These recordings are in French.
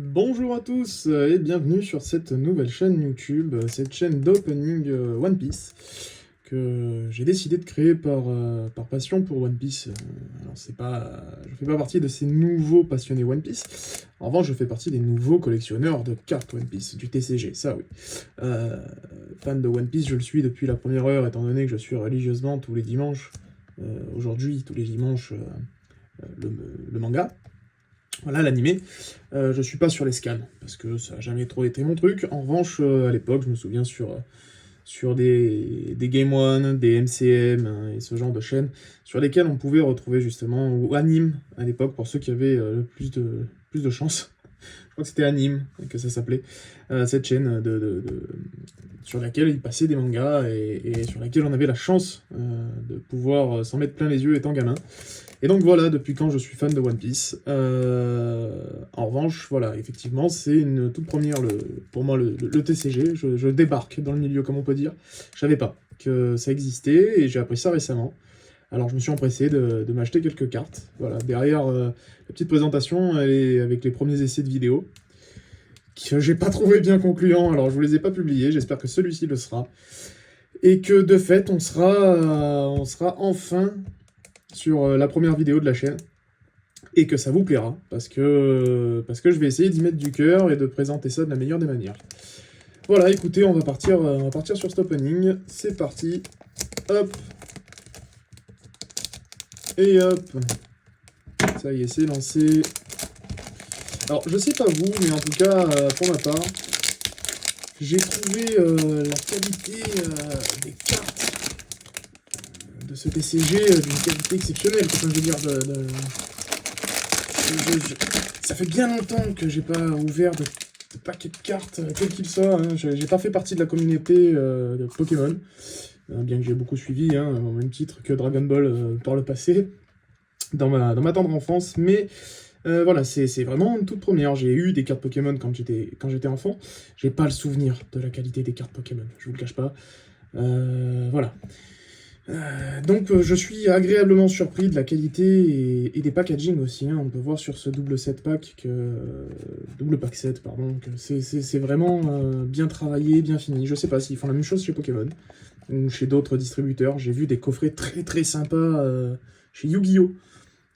Bonjour à tous et bienvenue sur cette nouvelle chaîne YouTube, cette chaîne d'opening One Piece que j'ai décidé de créer par passion pour One Piece. Alors je fais pas partie de ces nouveaux passionnés One Piece. En revanche, je fais partie des nouveaux collectionneurs de cartes One Piece, du TCG, ça oui. Fan de One Piece, je le suis depuis la première heure, étant donné que je suis religieusement tous les dimanches, aujourd'hui tous les dimanches, le manga. Voilà, l'animé. Je suis pas sur les scans, parce que ça a jamais trop été mon truc. En revanche, à l'époque, je me souviens sur des Game One, des MCM et ce genre de chaînes, sur lesquelles on pouvait retrouver justement, ou Anime à l'époque, pour ceux qui avaient plus de chance. Je crois que c'était Anime que ça s'appelait, cette chaîne sur laquelle il passait des mangas et sur laquelle on avait la chance de pouvoir s'en mettre plein les yeux étant gamin. Et donc voilà, depuis quand je suis fan de One Piece. En revanche, voilà, effectivement, c'est une toute première, pour moi, le TCG. Je débarque dans le milieu, comme on peut dire. Je savais pas que ça existait et j'ai appris ça récemment. Alors je me suis empressé de m'acheter quelques cartes. Voilà, derrière la petite présentation, elle est avec les premiers essais de vidéo, que j'ai pas trouvé bien concluants, alors je vous les ai pas publiés, j'espère que celui-ci le sera. Et que de fait, on sera enfin sur la première vidéo de la chaîne, et que ça vous plaira, parce que je vais essayer d'y mettre du cœur et de présenter ça de la meilleure des manières. Voilà, écoutez, on va partir sur cet opening, c'est parti, hop, et hop, ça y est, c'est lancé. Alors, je sais pas vous, mais en tout cas, pour ma part, j'ai trouvé la qualité des cartes de ce TCG d'une qualité exceptionnelle. Enfin, je veux dire, ça fait bien longtemps que j'ai pas ouvert de paquet de cartes, quel qu'il soit. Hein. J'ai pas fait partie de la communauté de Pokémon, bien que j'ai beaucoup suivi, hein, au même titre que Dragon Ball par le passé, dans ma tendre enfance, mais voilà, c'est vraiment une toute première. J'ai eu des cartes Pokémon quand j'étais enfant. J'ai pas le souvenir de la qualité des cartes Pokémon, je vous le cache pas. Voilà. Donc je suis agréablement surpris de la qualité et des packaging aussi. Hein. On peut voir sur ce double pack 7, pardon, que c'est vraiment bien travaillé, bien fini. Je sais pas s'ils font la même chose chez Pokémon ou chez d'autres distributeurs. J'ai vu des coffrets très très sympas chez Yu-Gi-Oh!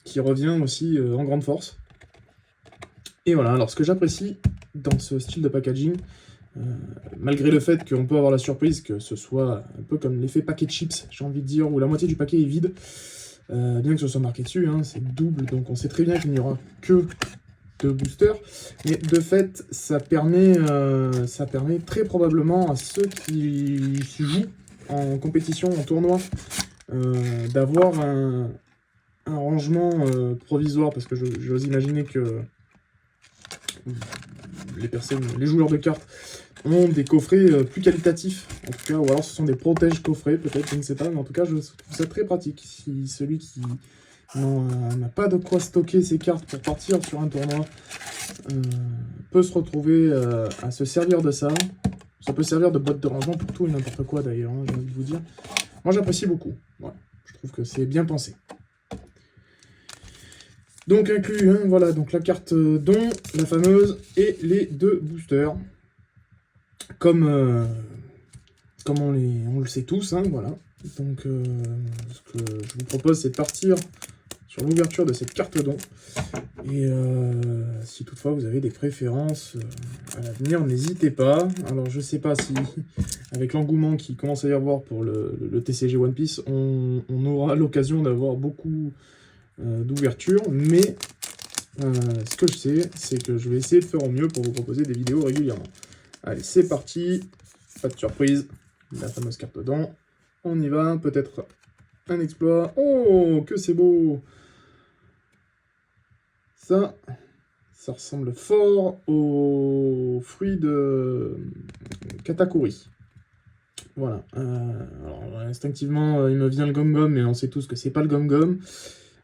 Qui revient aussi en grande force. Et voilà, alors ce que j'apprécie dans ce style de packaging, malgré le fait qu'on peut avoir la surprise que ce soit un peu comme l'effet paquet de chips, j'ai envie de dire, où la moitié du paquet est vide, bien que ce soit marqué dessus, hein, c'est double, donc on sait très bien qu'il n'y aura que deux boosters, mais de fait, ça permet très probablement à ceux qui jouent en compétition, en tournoi, d'avoir un rangement provisoire, parce que j'ose imaginer que les joueurs de cartes ont des coffrets plus qualitatifs, en tout cas, ou alors ce sont des protèges coffrets, peut-être, je ne sais pas, mais en tout cas, je trouve ça très pratique. Si celui qui n'a pas de quoi stocker ses cartes pour partir sur un tournoi peut se retrouver à se servir de ça. Ça peut servir de boîte de rangement pour tout et n'importe quoi, d'ailleurs, hein, j'ai envie de vous dire. Moi, j'apprécie beaucoup. Voilà. Je trouve que c'est bien pensé. Donc inclus, hein, voilà, donc la carte don, la fameuse, et les deux boosters. Comme on le sait tous, hein, voilà. Donc ce que je vous propose, c'est de partir sur l'ouverture de cette carte don. Et si toutefois vous avez des préférences à l'avenir, n'hésitez pas. Alors je sais pas si, avec l'engouement qui commence à y avoir pour le TCG One Piece, on aura l'occasion d'avoir beaucoup d'ouverture, mais ce que je sais, c'est que je vais essayer de faire au mieux pour vous proposer des vidéos régulièrement. Allez, c'est parti, pas de surprise, la fameuse carte dedans, on y va, peut-être un exploit. Oh, que c'est beau! Ça ressemble fort aux fruits de Katakuri. Voilà, alors instinctivement, il me vient le gom-gom, mais on sait tous que c'est pas le gom-gom.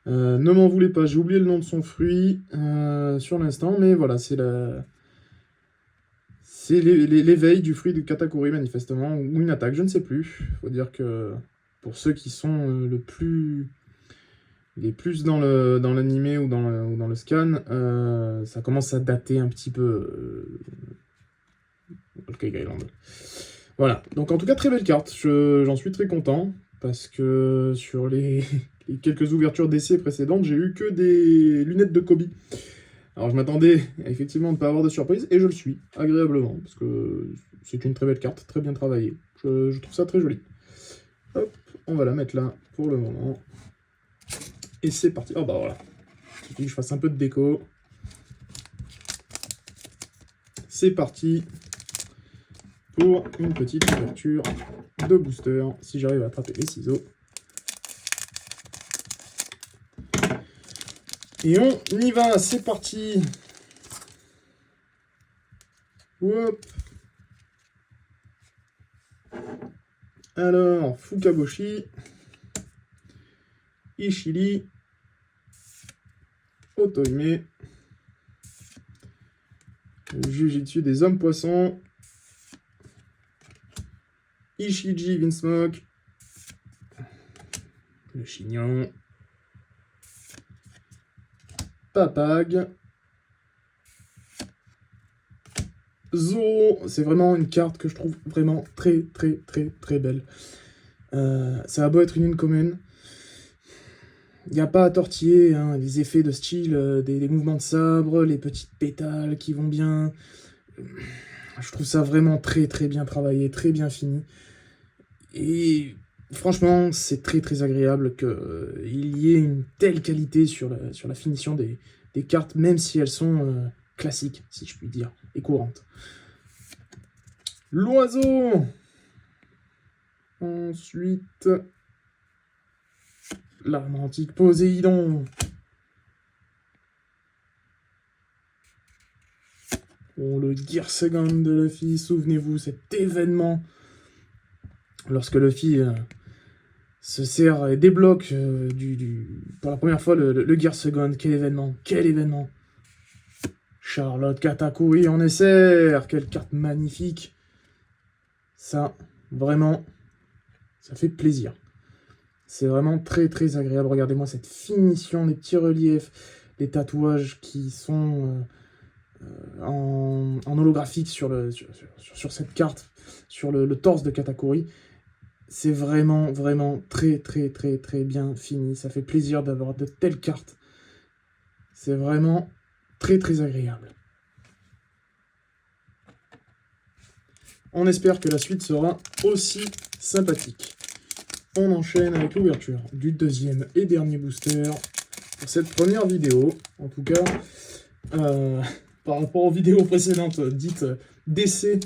Ne m'en voulez pas, j'ai oublié le nom de son fruit sur l'instant, mais voilà, c'est l'éveil du fruit de Katakuri, manifestement, ou une attaque, je ne sais plus. Faut dire que pour ceux qui sont il est plus dans l'animé ou dans le scan, ça commence à dater un petit peu. Ok, Island. Voilà, donc en tout cas, très belle carte, j'en suis très content, parce que sur les quelques ouvertures d'essais précédentes, j'ai eu que des lunettes de Kobe. Alors je m'attendais effectivement à ne pas avoir de surprise, et je le suis, agréablement, parce que c'est une très belle carte, très bien travaillée. Je trouve ça très joli. Hop, on va la mettre là pour le moment. Et c'est parti. Oh bah voilà. Il suffit que je fasse un peu de déco. C'est parti pour une petite ouverture de booster, si j'arrive à attraper les ciseaux. Et on y va, c'est parti. Hop. Alors, Fukaboshi, Ishili, Otoime, le Jujitsu des hommes poissons, Ishiji Vinsmoke, le Chignon, Papag, Zoro. C'est vraiment une carte que je trouve vraiment très belle. Ça a beau être une uncommon, il n'y a pas à tortiller, hein, les effets de style, des mouvements de sabre, les petites pétales qui vont bien. Je trouve ça vraiment très bien travaillé, très bien fini. Et franchement, c'est très agréable qu'il y ait une telle qualité sur la finition des cartes, même si elles sont classiques, si je puis dire, et courantes. L'oiseau. Ensuite, l'arme antique Poséidon. Bon, le Gearsegan de Luffy, souvenez-vous, cet événement, lorsque Luffy se sert et débloque pour la première fois le Gearsegan. Quel événement, quel événement. Charlotte Katakuri en SR, quelle carte magnifique. Ça, vraiment, ça fait plaisir. C'est vraiment très agréable. Regardez-moi cette finition, les petits reliefs, les tatouages qui sont en holographique sur cette carte, sur le torse de Katakuri. C'est vraiment très bien fini. Ça fait plaisir d'avoir de telles cartes. C'est vraiment très agréable. On espère que la suite sera aussi sympathique. On enchaîne avec l'ouverture du deuxième et dernier booster pour cette première vidéo. En tout cas, par rapport aux vidéos précédentes dites d'essais,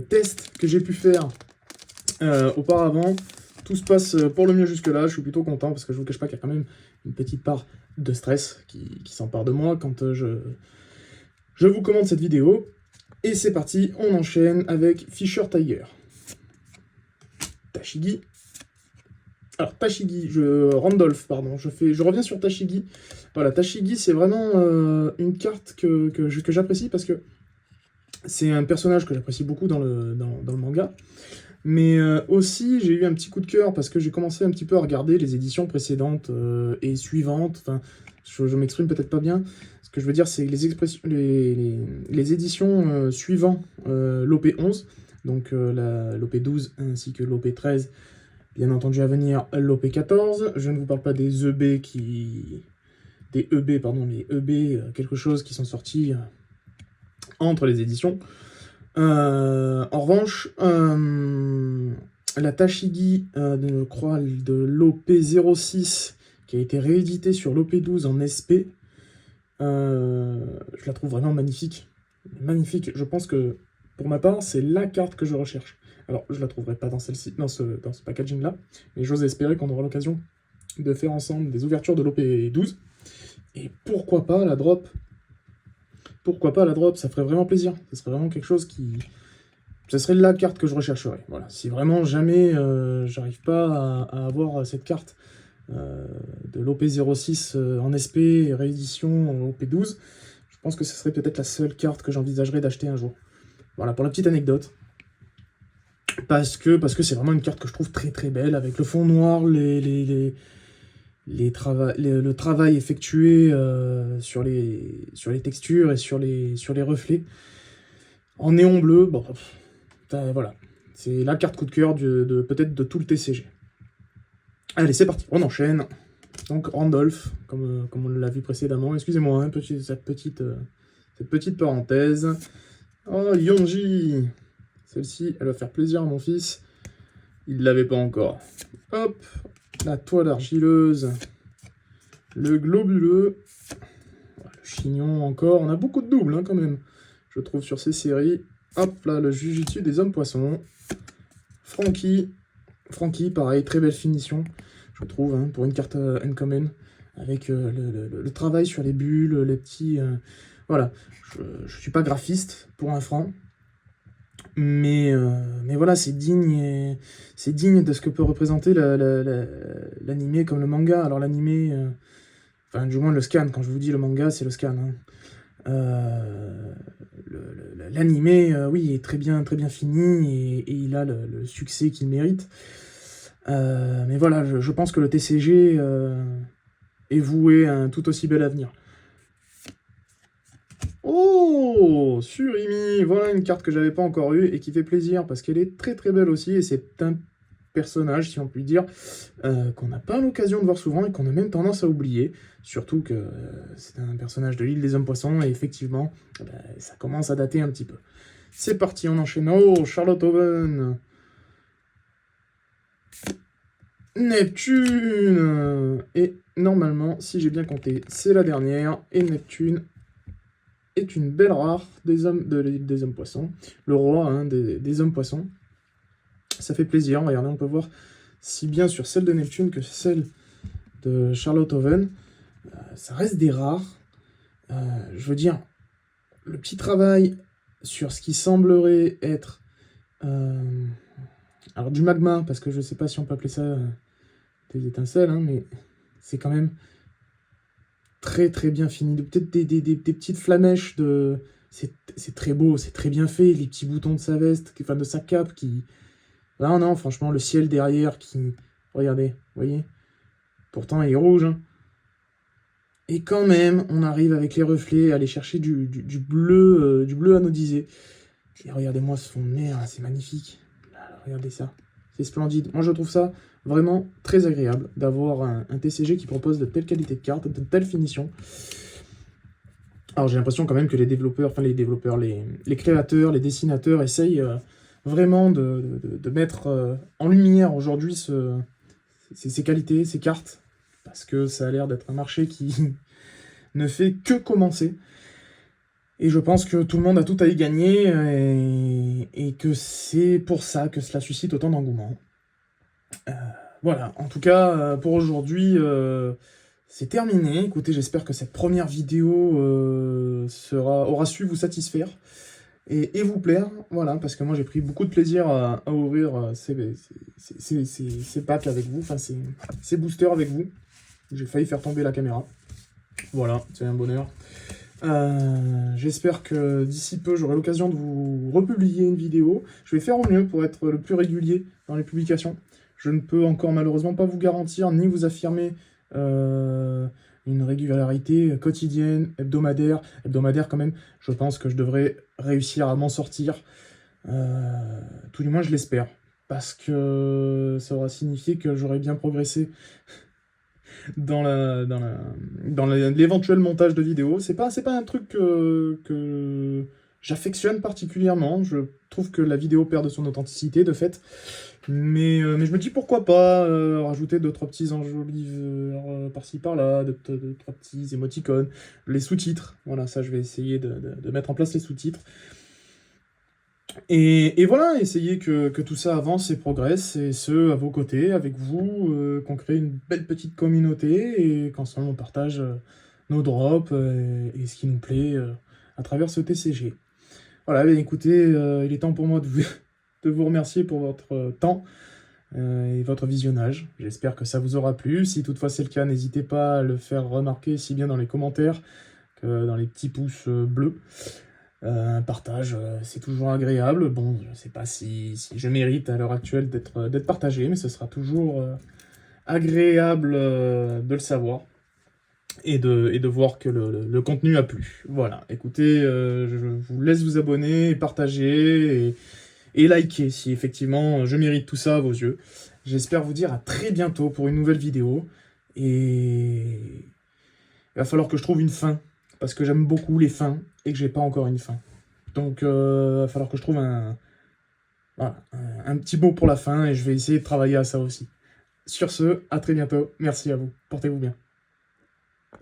tests que j'ai pu faire auparavant, tout se passe pour le mieux jusque-là. Je suis plutôt content parce que je vous cache pas qu'il y a quand même une petite part de stress qui s'empare de moi quand je vous commande cette vidéo. Et c'est parti, on enchaîne avec Fisher Tiger. Tashigi. Alors, Tashigi, Randolph, pardon, je reviens sur Tashigi. Voilà, Tashigi, c'est vraiment une carte que j'apprécie parce que c'est un personnage que j'apprécie beaucoup dans le manga. Mais aussi, j'ai eu un petit coup de cœur parce que j'ai commencé un petit peu à regarder les éditions précédentes et suivantes. Enfin, je m'exprime peut-être pas bien. Ce que je veux dire, c'est les éditions suivant l'OP11, donc l'OP12 ainsi que l'OP13, bien entendu à venir l'OP14. Je ne vous parle pas des EB les EB quelque chose qui sont sortis entre les éditions. En revanche, la Tashigi, je crois, de l'OP06, qui a été réédité sur l'OP12 en SP, je la trouve vraiment magnifique. Magnifique. Je pense que, pour ma part, c'est la carte que je recherche. Alors, je la trouverai pas dans celle-ci, dans ce packaging-là, mais j'ose espérer qu'on aura l'occasion de faire ensemble des ouvertures de l'OP12. Et pourquoi pas la drop? Pourquoi pas la drop? Ça ferait vraiment plaisir. Ça serait vraiment quelque chose qui... Ça serait la carte que je rechercherais. Voilà. Si vraiment jamais j'arrive pas à avoir cette carte de l'OP06 en SP, réédition OP12, je pense que ce serait peut-être la seule carte que j'envisagerais d'acheter un jour. Voilà, pour la petite anecdote. Parce que c'est vraiment une carte que je trouve très belle, avec le fond noir, les le travail effectué sur les textures et sur les reflets. En néon bleu, bon, voilà. C'est la carte coup de cœur peut-être de tout le TCG. Allez, c'est parti, on enchaîne. Donc Randolph, comme on l'a vu précédemment. Excusez-moi, hein, cette petite parenthèse. Oh, Yonji. Celle-ci, elle va faire plaisir à mon fils. Il ne l'avait pas encore. Hop, la toile argileuse. Le globuleux. Le chignon encore. On a beaucoup de doubles hein, quand même, je trouve, sur ces séries. Hop là, le Jujutsu des hommes poissons. Frankie, pareil, très belle finition, je trouve, hein, pour une carte uncommon, avec le travail sur les bulles, les petits... voilà, je suis pas graphiste pour un franc, mais voilà, c'est digne de ce que peut représenter l'animé comme le manga. Alors l'animé, enfin du moins le scan, quand je vous dis le manga, c'est le scan, hein. L'animé, oui, est très bien fini et il a le succès qu'il mérite. Mais voilà, je pense que le TCG est voué à un tout aussi bel avenir. Oh, Surimi, voilà une carte que j'avais pas encore eue et qui fait plaisir parce qu'elle est très belle aussi et c'est un personnage, si on peut dire, qu'on n'a pas l'occasion de voir souvent et qu'on a même tendance à oublier, surtout que c'est un personnage de l'île des hommes poissons et effectivement, ça commence à dater un petit peu. C'est parti, on enchaîne. Oh, Charlotte Oven, Neptune, et normalement, si j'ai bien compté, c'est la dernière, et Neptune est une belle rare des hommes poissons, le roi hein, des hommes poissons. Ça fait plaisir, regardez, on peut voir si bien sur celle de Neptune que celle de Charlotte Oven. Ça reste des rares. Je veux dire, le petit travail sur ce qui semblerait être alors du magma, parce que je sais pas si on peut appeler ça des étincelles, hein, mais c'est quand même très bien fini. Peut-être des petites flamèches de... C'est très beau, c'est très bien fait, les petits boutons de sa veste, enfin de sa cape qui... Non, franchement, le ciel derrière qui... Regardez, vous voyez? Pourtant, il est rouge, hein. Et quand même, on arrive avec les reflets à aller chercher du bleu anodisé. Et regardez-moi ce fond de mer, c'est magnifique. Regardez ça, c'est splendide. Moi, je trouve ça vraiment très agréable d'avoir un TCG qui propose de telle qualité de cartes, de telle finition. Alors, j'ai l'impression quand même que les créateurs, les dessinateurs essayent vraiment de mettre en lumière aujourd'hui ces qualités, ces cartes, parce que ça a l'air d'être un marché qui ne fait que commencer. Et je pense que tout le monde a tout à y gagner et que c'est pour ça que cela suscite autant d'engouement. Voilà, en tout cas, pour aujourd'hui, c'est terminé. Écoutez, j'espère que cette première vidéo aura su vous satisfaire et vous plaire. Voilà, parce que moi j'ai pris beaucoup de plaisir à ouvrir ces packs avec vous, enfin ces boosters avec vous. J'ai failli faire tomber la caméra. Voilà, c'est un bonheur. J'espère que d'ici peu, j'aurai l'occasion de vous republier une vidéo. Je vais faire au mieux pour être le plus régulier dans les publications. Je ne peux encore malheureusement pas vous garantir ni vous affirmer une régularité quotidienne, hebdomadaire quand même. Je pense que je devrais réussir à m'en sortir. Tout du moins, je l'espère. Parce que ça aura signifié que j'aurais bien progressé dans l'éventuel montage de vidéos. C'est pas un truc que j'affectionne particulièrement. Je trouve que la vidéo perd de son authenticité, de fait. Mais je me dis pourquoi pas rajouter 2-3 petits enjoliveurs par-ci par-là, 2-3 petits émoticônes, les sous-titres. Voilà, ça je vais essayer de mettre en place les sous-titres. Et voilà, essayer que tout ça avance et progresse, et ce, à vos côtés, avec vous, qu'on crée une belle petite communauté, et qu'ensemble on partage nos drops et ce qui nous plaît à travers ce TCG. Voilà, bien écoutez, il est temps pour moi de vous remercier pour votre temps et votre visionnage. J'espère que ça vous aura plu. Si toutefois c'est le cas, n'hésitez pas à le faire remarquer, si bien dans les commentaires que dans les petits pouces bleus. Un partage, c'est toujours agréable. Bon, je ne sais pas si je mérite à l'heure actuelle d'être partagé, mais ce sera toujours agréable de le savoir. Et de voir que le contenu a plu. Voilà, écoutez, je vous laisse vous abonner, partager et liker si effectivement je mérite tout ça à vos yeux. J'espère vous dire à très bientôt pour une nouvelle vidéo. Et il va falloir que je trouve une fin, parce que j'aime beaucoup les fins et que j'ai pas encore une fin. Donc il va falloir que je trouve voilà, un petit mot pour la fin et je vais essayer de travailler à ça aussi. Sur ce, à très bientôt. Merci à vous. Portez-vous bien.